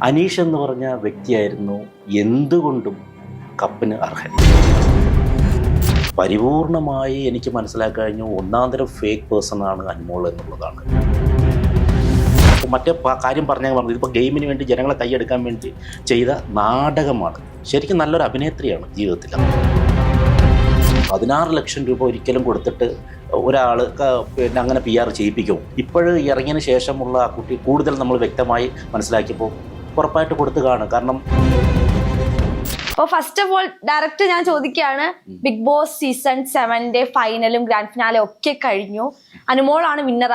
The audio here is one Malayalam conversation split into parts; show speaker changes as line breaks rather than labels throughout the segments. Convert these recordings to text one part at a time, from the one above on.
അനീഷ് എന്ന് പറഞ്ഞ വ്യക്തിയായിരുന്നു എന്തുകൊണ്ടും കപ്പിന് അർഹൻ. പരിപൂർണമായി എനിക്ക് മനസ്സിലാക്കാൻ കഴിഞ്ഞു ഒന്നാം തരം ഫേക്ക് പേഴ്സൺ ആണ് അനുമോൾ എന്നുള്ളതാണ്. മറ്റേ കാര്യം പറഞ്ഞു ഇതിപ്പോൾ ഗെയിമിന് വേണ്ടി ജനങ്ങളെ കൈയെടുക്കാൻ വേണ്ടി ചെയ്ത നാടകമാണ്. ശരിക്കും നല്ലൊരു അഭിനേത്രിയാണ് ജീവിതത്തിൽ. 16 ലക്ഷം രൂപ ഒരിക്കലും കൊടുത്തിട്ട് ഒരാൾ പിന്നെ അങ്ങനെ PR ചെയ്യിപ്പിക്കും. ഇപ്പോഴും ഇറങ്ങിയതിന് ശേഷമുള്ള ആ കുട്ടി കൂടുതൽ നമ്മൾ വ്യക്തമായി മനസ്സിലാക്കിയപ്പോൾ ഉറപ്പായിട്ട് കൊടുത്തു കാണും. കാരണം
അപ്പോൾ ഫസ്റ്റ് ഓഫ് ഓൾ ഡയറക്റ്റ് ഞാൻ ചോദിക്കുകയാണ്, ബിഗ് ബോസ് സീസൺ 7 ഫൈനലും ഗ്രാൻഡ് ഫിനാലും ഒക്കെ കഴിഞ്ഞു, അനുമോളാണ് വിന്നർ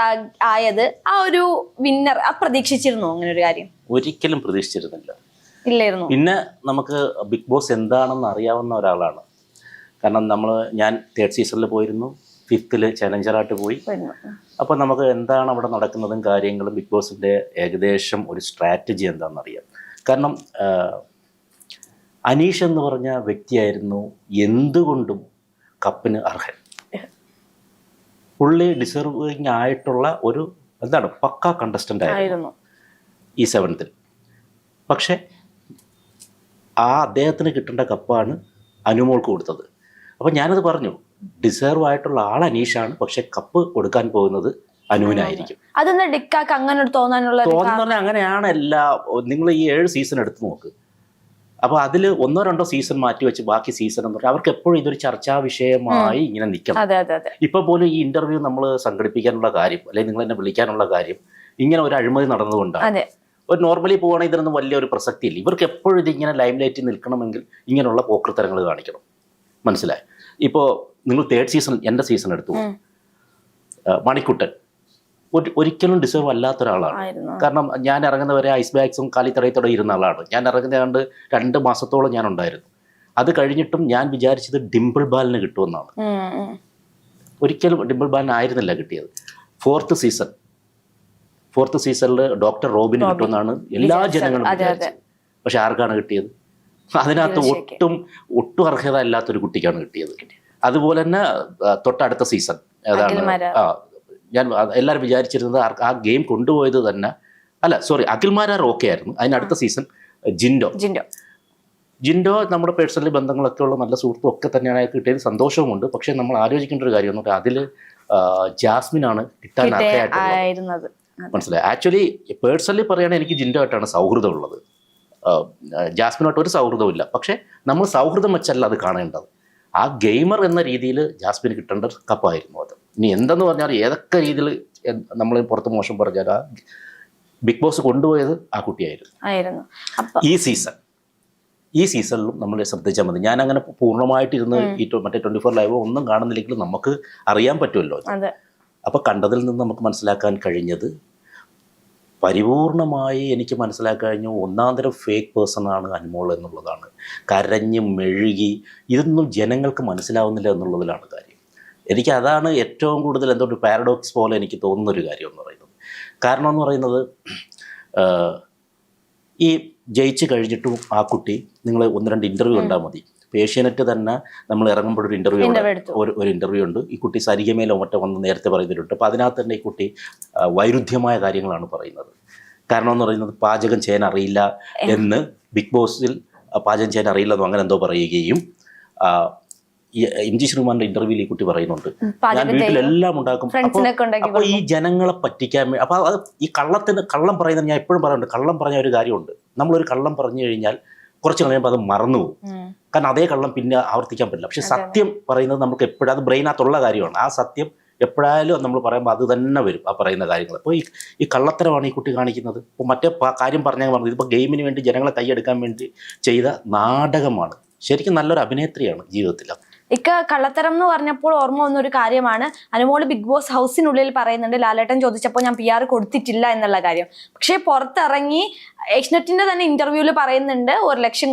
ആയത്. ആ ഒരു വിന്നർ പ്രതീക്ഷിച്ചിരുന്നു അങ്ങനെ ഒരു കാര്യം?
ഒരിക്കലും പ്രതീക്ഷിച്ചിരുന്നില്ല,
ഇല്ലായിരുന്നു.
പിന്നെ നമുക്ക് ബിഗ് ബോസ് എന്താണെന്ന് അറിയാവുന്ന ഒരാളാണ്. കാരണം ഞാൻ 3rd സീസണിൽ പോയിരുന്നു, 5th ചലഞ്ചറായിട്ട് പോയി. അപ്പോൾ നമുക്ക് എന്താണ് അവിടെ നടക്കുന്നതും കാര്യങ്ങളും ബിഗ് ബോസിൻ്റെ ഏകദേശം ഒരു സ്ട്രാറ്റജി എന്താണെന്ന് അറിയാം. കാരണം അനീഷ് എന്ന് പറഞ്ഞ വ്യക്തിയായിരുന്നു എന്തുകൊണ്ടും കപ്പിന് അർഹൻ. പുള്ളി ഡിസർവിങ് ആയിട്ടുള്ള ഒരു പക്ക കണ്ടസ്റ്റൻ്റ് ആയിരുന്നു ഈ 7th. പക്ഷെ അദ്ദേഹത്തിന് കിട്ടേണ്ട കപ്പാണ് അനുമോൾക്ക് കൊടുത്തത്. അപ്പം ഞാനത് പറഞ്ഞു, ഡിസേർവ് ആയിട്ടുള്ള ആൾ അനീഷാണ്, പക്ഷെ കപ്പ് കൊടുക്കാൻ പോകുന്നത് അനുവിനായിരിക്കും.
അതെന്താ ഡിക്കാക്ക് അങ്ങനെ തോന്നുന്ന
അങ്ങനെയാണ് നിങ്ങൾ ഈ 7 സീസൺ എടുത്ത് നോക്ക്. അപ്പോൾ അതിൽ 1-2 സീസൺ മാറ്റി വെച്ച് ബാക്കി സീസൺ എന്ന് പറഞ്ഞാൽ അവർക്ക് എപ്പോഴും ഇതൊരു ചർച്ചാ വിഷയമായി ഇങ്ങനെ നിൽക്കണം. ഇപ്പൊ പോലും ഈ ഇന്റർവ്യൂ നമ്മൾ സംഘടിപ്പിക്കാനുള്ള കാര്യം, അല്ലെങ്കിൽ നിങ്ങൾ എന്നെ വിളിക്കാനുള്ള കാര്യം ഇങ്ങനെ ഒരു അഴിമതി നടന്നതുകൊണ്ടാണ്. ഒരു നോർമലി പോവുകയാണെങ്കിൽ ഇതിനൊന്നും വലിയൊരു പ്രസക്തി ഇല്ല. ഇവർക്ക് എപ്പോഴും ഇതിങ്ങനെ ലൈം ലൈറ്റിൽ നിൽക്കണമെങ്കിൽ ഇങ്ങനെയുള്ള പോക്കൃത്തരങ്ങൾ കാണിക്കണം. മനസ്സിലായി? ഇപ്പോൾ നിങ്ങൾ 3rd സീസൺ, എൻ്റെ സീസൺ എടുത്തു, മണിക്കുട്ടൻ ഒരിക്കലും ഡിസേർവ് അല്ലാത്ത ഒരാളാണ്. കാരണം ഞാൻ ഇറങ്ങുന്നവരെ ഐസ് ബാഗ്സും കാലിത്തറയത്തോടെ ഇരുന്ന ആളാണ്. ഞാൻ ഇറങ്ങുന്ന 2 മാസത്തോളം ഞാൻ ഉണ്ടായിരുന്നു. അത് കഴിഞ്ഞിട്ടും ഞാൻ വിചാരിച്ചത് ഡിംപിൾ ബാലിന് കിട്ടുമെന്നാണ്. ഒരിക്കലും ഡിംപിൾ ബാലിന് ആയിരുന്നില്ല കിട്ടിയത്. 4th സീസണിൽ ഡോക്ടർ റോബിന് കിട്ടുമെന്നാണ് എല്ലാ ജനങ്ങളും വിചാരിച്ചത്. പക്ഷെ ആർക്കാണ് കിട്ടിയത്? അതിനകത്ത് ഒട്ടും അർഹത ഇല്ലാത്തൊരു കുട്ടിക്കാണ് കിട്ടിയത്. അതുപോലെ തന്നെ തൊട്ടടുത്ത സീസൺ ഞാൻ എല്ലാവരും വിചാരിച്ചിരുന്നത് ആ ഗെയിം കൊണ്ടുപോയത് തന്നെ അഖിൽമാരാർ ഓക്കെ ആയിരുന്നു. അതിനടുത്ത സീസൺ ജിൻഡോ നമ്മുടെ പേഴ്സണലി ബന്ധങ്ങളൊക്കെ ഉള്ള നല്ല സുഹൃത്തും ഒക്കെ തന്നെയാണ് അയാൾക്ക് കിട്ടിയത്. സന്തോഷവുമുണ്ട്. പക്ഷെ നമ്മൾ ആലോചിക്കേണ്ട ഒരു കാര്യം എന്ന് പറഞ്ഞാൽ അതിൽ ജാസ്മിനാണ് കിട്ടാൻ അർഹയായിട്ടുള്ളത്. മനസ്സിലായി? ആക്ച്വലി പേഴ്സണലി പറയുകയാണെങ്കിൽ എനിക്ക് ജിൻഡോ ആയിട്ടാണ് സൗഹൃദമുള്ളത്. ജാസ്മിനായിട്ട് ഒരു സൗഹൃദമില്ല. പക്ഷേ നമ്മൾ സൗഹൃദം വെച്ചല്ല അത് കാണേണ്ടത്. ആ ഗെയിമർ എന്ന രീതിയിൽ ജാസ്മിന് കിട്ടേണ്ട കപ്പായിരുന്നു അത്. ഇനി എന്തെന്ന് പറഞ്ഞാൽ ഏതൊക്കെ രീതിയിൽ നമ്മൾ പുറത്ത് മോശം പറഞ്ഞാൽ ബിഗ് ബോസ് കൊണ്ടുപോയത് ആ കുട്ടിയായിരുന്നു. ഈ സീസണിലും നമ്മൾ ശ്രദ്ധിച്ചാൽ മതി. ഞാൻ അങ്ങനെ പൂർണ്ണമായിട്ടിരുന്ന് മറ്റേ 24 ലൈവ് ഒന്നും കാണുന്നില്ലെങ്കിൽ നമുക്ക് അറിയാൻ പറ്റുമല്ലോ. അപ്പോൾ കണ്ടതിൽ നിന്ന് നമുക്ക് മനസ്സിലാക്കാൻ കഴിഞ്ഞത്, പരിപൂർണമായി എനിക്ക് മനസ്സിലാക്കാൻ കഴിഞ്ഞു ഒന്നാം തരം ഫേക്ക് പേഴ്സൺ ആണ് അനുമോൾ എന്നുള്ളതാണ്. കരഞ്ഞ് മെഴുകി ഇതൊന്നും ജനങ്ങൾക്ക് മനസ്സിലാവുന്നില്ല എന്നുള്ളതിലാണ് കാര്യം. എനിക്ക് അതാണ് ഏറ്റവും കൂടുതൽ എന്തോ ഒരു പാരഡോക്സ് പോലെ എനിക്ക് തോന്നുന്നൊരു കാര്യം എന്ന് പറയുന്നത്. കാരണം എന്ന് പറയുന്നത്, ഈ ജയിച്ച് കഴിഞ്ഞിട്ടും ആ കുട്ടി, നിങ്ങൾ 1-2 ഇൻ്റർവ്യൂ കണ്ടാൽ മതി. ഏഷ്യാനെറ്റ് തന്നെ നമ്മൾ ഇറങ്ങുമ്പോഴൊരു ഇൻ്റർവ്യൂ ഉണ്ട്. ഈ കുട്ടി സരിഗമയിലോ മറ്റോ വന്ന് നേരത്തെ പറയുന്നവരുണ്ട്. അപ്പോൾ അതിനകത്ത് തന്നെ ഈ കുട്ടി വൈരുദ്ധ്യമായ കാര്യങ്ങളാണ് പറയുന്നത്. കാരണം എന്ന് പറയുന്നത്, പാചകം ചെയ്യാൻ അറിയില്ല എന്ന് ബിഗ് ബോസിൽ പാചകം ചെയ്യാൻ അറിയില്ലെന്നോ അങ്ങനെ എന്തോ പറയുകയും, MG ശ്രീമാന്റെ ഇന്റർവ്യൂവിൽ ഈ കുട്ടി പറയുന്നുണ്ട്, ഞാൻ വീട്ടിലെല്ലാം ഉണ്ടാക്കും. അപ്പോൾ ഈ ജനങ്ങളെ പറ്റിക്കാൻ വേണ്ടി, അപ്പോൾ അത് ഈ കള്ളം പറയുന്നത് ഞാൻ എപ്പോഴും പറയുന്നുണ്ട്. കള്ളം പറഞ്ഞ ഒരു കാര്യമുണ്ട്, നമ്മളൊരു കള്ളം പറഞ്ഞു കഴിഞ്ഞാൽ കുറച്ച് കഴിയുമ്പോൾ അത് മറന്നു പോകും. കാരണം അതേ കള്ളം പിന്നെ ആവർത്തിക്കാൻ പറ്റില്ല. പക്ഷെ സത്യം പറയുന്നത് നമുക്ക് എപ്പോഴും അത് ബ്രെയിനകത്തുള്ള കാര്യമാണ്. ആ സത്യം എപ്പോഴായാലും നമ്മൾ പറയുമ്പോൾ അത് തന്നെ വരും, ആ പറയുന്ന കാര്യങ്ങൾ. അപ്പോൾ ഈ കള്ളത്തരമാണ് ഈ കുട്ടി കാണിക്കുന്നത്. ഇപ്പോൾ മറ്റേ കാര്യം പറഞ്ഞത് ഇതിപ്പോൾ ഗെയിമിന് വേണ്ടി ജനങ്ങളെ കൈയെടുക്കാൻ വേണ്ടി ചെയ്ത നാടകമാണ്. ശരിക്കും നല്ലൊരു അഭിനേത്രിയാണ് ജീവിതത്തിൽ.
കള്ളത്തരം എന്ന് പറഞ്ഞപ്പോൾ ഓർമ്മ വന്നൊരു കാര്യമാണ്, അനുമോള് ബിഗ് ബോസ് ഹൗസിനുള്ളിൽ പറയുന്നുണ്ട്, ലാലേട്ടൻ ചോദിച്ചപ്പോൾ ഞാൻ PR കൊടുത്തിട്ടില്ല എന്നുള്ള കാര്യം. പക്ഷേ പുറത്തിറങ്ങി ഏഷ്യനെറ്റിന്റെ തന്നെ ഇന്റർവ്യൂവിൽ പറയുന്നുണ്ട് 1 ലക്ഷം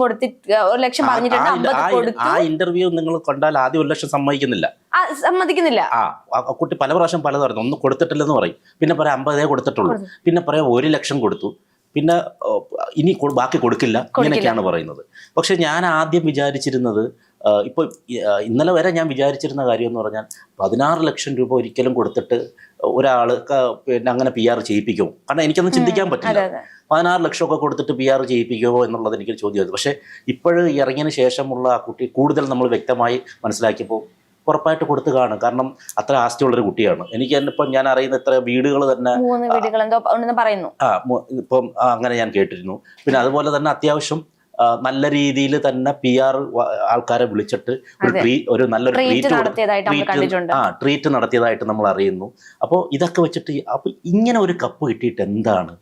പറഞ്ഞിട്ടുണ്ട്, 50 കൊടുത്തു.
ആ ഇന്റർവ്യൂ നിങ്ങൾ കണ്ടാൽ ആദ്യം 1 ലക്ഷം സമ്മതിക്കുന്നില്ല. കുട്ടി പല പ്രാവശ്യം പലത് പറഞ്ഞു. ഒന്നും കൊടുത്തിട്ടില്ലെന്ന് പറയും, പിന്നെ പറയാം 50 കൊടുത്തിട്ടുള്ളൂ, പിന്നെ പറയാം 1 ലക്ഷം കൊടുത്തു, പിന്നെ ഇനി ബാക്കി കൊടുക്കില്ല, ഇങ്ങനെയൊക്കെയാണ് പറയുന്നത്. പക്ഷെ ഞാൻ ആദ്യം വിചാരിച്ചിരുന്നത്, ഇപ്പോൾ ഇന്നലെ വരെ ഞാൻ വിചാരിച്ചിരുന്ന കാര്യം എന്ന് പറഞ്ഞാൽ 16 ലക്ഷം രൂപ ഒരിക്കലും കൊടുത്തിട്ട് ഒരാള് പിന്നെ അങ്ങനെ PR ചെയ്യിപ്പിക്കുമോ? കാരണം എനിക്കൊന്നും ചിന്തിക്കാൻ പറ്റില്ല. 16 ലക്ഷമൊക്കെ കൊടുത്തിട്ട് PR ചെയ്യിപ്പിക്കുമോ എന്നുള്ളത് എനിക്കൊരു ചോദ്യമായിരുന്നു. പക്ഷേ ഇപ്പോഴും ഇറങ്ങിയതിന് ശേഷമുള്ള ആ കുട്ടി കൂടുതൽ നമ്മൾ വ്യക്തമായി മനസ്സിലാക്കിയപ്പോൾ ഉറപ്പായിട്ട് കൊടുത്തു കാണും. കാരണം അത്ര ആസ്തിയുള്ളൊരു കുട്ടിയാണ്. എനിക്ക് തന്നെ ഇപ്പം ഞാൻ അറിയുന്ന ഇത്ര വീടുകൾ തന്നെ
3 വീടുകൾ എന്തോ ഉണ്ടെന്ന് പറയുന്നു.
ഇപ്പം അങ്ങനെ ഞാൻ കേട്ടിരുന്നു. പിന്നെ അതുപോലെ തന്നെ അത്യാവശ്യം നല്ല രീതിയിൽ തന്നെ PR ആൾക്കാരെ വിളിച്ചിട്ട് ഒരു നല്ലൊരു ട്രീറ്റ് നടത്തിയതായിട്ട് നമ്മൾ അറിയുന്നു. അപ്പോൾ ഇതൊക്കെ വെച്ചിട്ട് അപ്പൊ ഇങ്ങനെ ഒരു കപ്പ് കിട്ടിയിട്ട് എന്താണ്